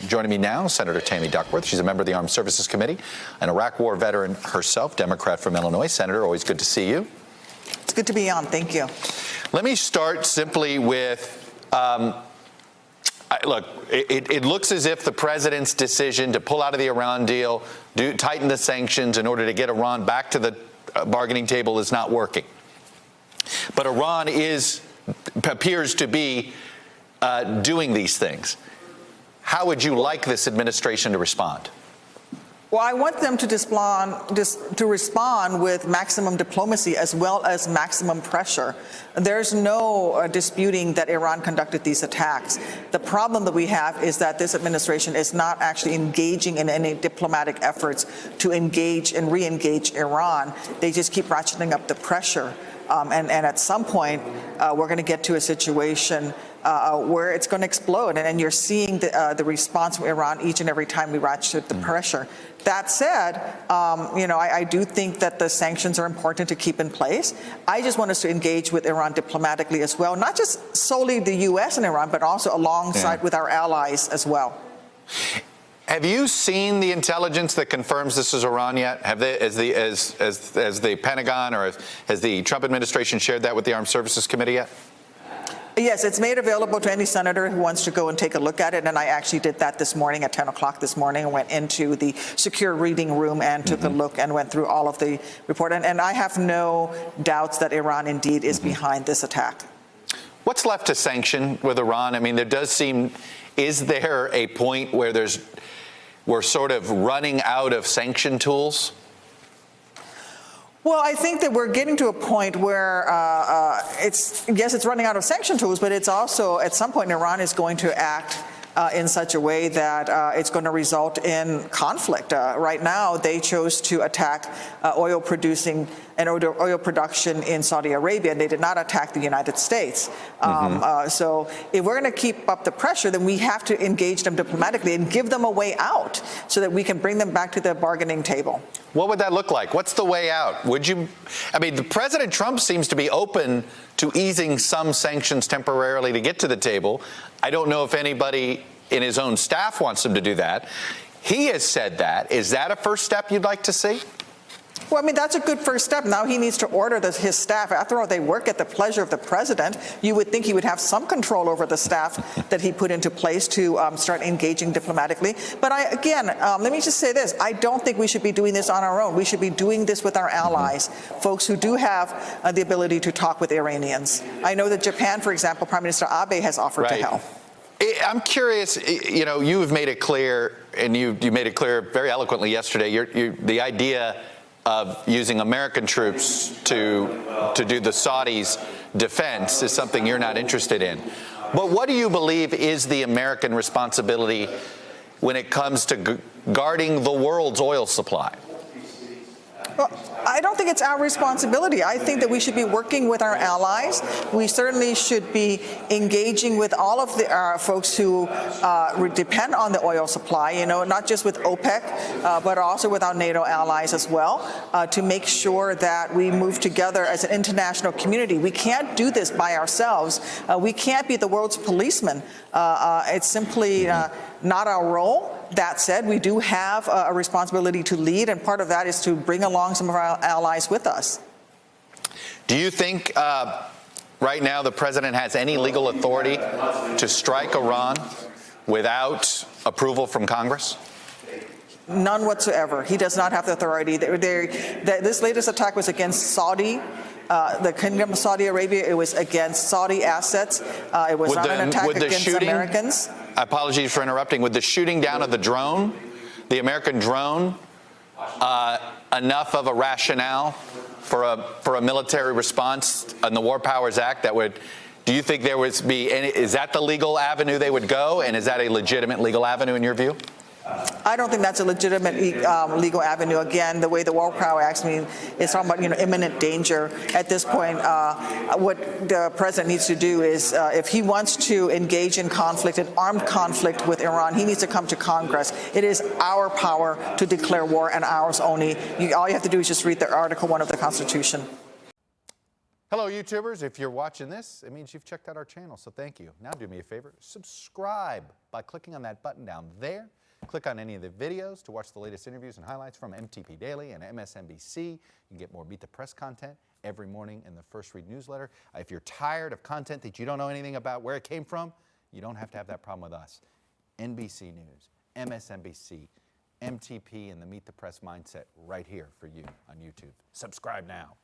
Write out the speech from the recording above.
Joining me now, Senator Tammy Duckworth. She's a member of the Armed Services Committee, an Iraq War veteran herself, Democrat from Illinois. Senator, always good to see you. It's good to be on. Thank you. Let me start simply with, look, it looks as if the president's decision to pull out of the Iran deal, tighten the sanctions in order to get Iran back to the bargaining table is not working. But Iran appears to be doing these things. How would you like this administration to respond? Well, I want them to respond with maximum diplomacy as well as maximum pressure. There's no disputing that Iran conducted these attacks. The problem that we have is that this administration is not actually engaging in any diplomatic efforts to engage and re-engage Iran. They just keep ratcheting up the pressure. And at some point, we're going to get to a situation where it's going to explode. And you're seeing the response from Iran each and every time we ratchet the pressure. That said, I do think that the sanctions are important to keep in place. I just want us to engage with Iran diplomatically as well, not just solely the U.S. and Iran, but also alongside with our allies as well. Have you seen the intelligence that confirms this is Iran yet? Have they, as the Pentagon or has the Trump administration shared that with the Armed Services Committee yet? Yes, it's made available to any senator who wants to go and take a look at it, and I actually did that this morning at 10 o'clock this morning and went into the secure reading room and took a look and went through all of the report. And I have no doubts that Iran indeed is behind this attack. What's left to sanction with Iran? I mean, there does seem, is there a point where we're sort of running out of sanction tools? Well, I think that we're getting to a point where it's running out of sanction tools, but it's also at some point Iran is going to act in such a way that it's going to result in conflict. Right now, they chose to attack oil producing and oil production in Saudi Arabia, and they did not attack the United States. So if we're going to keep up the pressure, then we have to engage them diplomatically and give them a way out so that we can bring them back to the bargaining table. What would that look like? What's the way out? The President Trump seems to be open to easing some sanctions temporarily to get to the table. I don't know if anybody in his own staff wants him to do that. He has said that. Is that a first step you'd like to see? Well, that's a good first step. Now he needs to order his staff. After all, they work at the pleasure of the president. You would think he would have some control over the staff that he put into place to start engaging diplomatically. But let me just say this. I don't think we should be doing this on our own. We should be doing this with our allies, folks who do have the ability to talk with Iranians. I know that Japan, for example, Prime Minister Abe has offered to help. I'm curious, you have made it clear, and you made it clear very eloquently yesterday, the idea of using American troops to do the Saudis' defense is something you're not interested in. But what do you believe is the American responsibility when it comes to guarding the world's oil supply? Well, I don't think it's our responsibility. I think that we should be working with our allies. We certainly should be engaging with all of the folks who depend on the oil supply, not just with OPEC, but also with our NATO allies as well, to make sure that we move together as an international community. We can't do this by ourselves. We can't be the world's policeman. It's simply not our role. That said, we do have a responsibility to lead, and part of that is to bring along some of our allies with us. Do you think right now the president has any legal authority to strike Iran without approval from Congress? None whatsoever. He does not have the authority. This latest attack was against Saudi. The Kingdom of Saudi Arabia. It was against Saudi assets. It was not an attack against Americans. Apologies for interrupting. With the shooting down of the drone, the American drone, enough of a rationale for a military response on the War Powers Act that would? Do you think there would be any? Is that the legal avenue they would go, and is that a legitimate legal avenue in your view? I don't think that's a legitimate legal avenue. Again, the way the War Powers Act is talking about imminent danger. At this point, what the president needs to do is, if he wants to engage in conflict, an armed conflict with Iran, he needs to come to Congress. It is our power to declare war and ours only. All you have to do is just read the Article 1 of the Constitution. Hello, YouTubers. If you're watching this, it means you've checked out our channel, so thank you. Now do me a favor, subscribe by clicking on that button down there. Click on any of the videos to watch the latest interviews and highlights from MTP Daily and MSNBC. You can get more Meet the Press content every morning in the First Read newsletter. If you're tired of content that you don't know anything about where it came from, you don't have to have that problem with us. NBC News, MSNBC, MTP, and the Meet the Press mindset right here for you on YouTube. Subscribe now.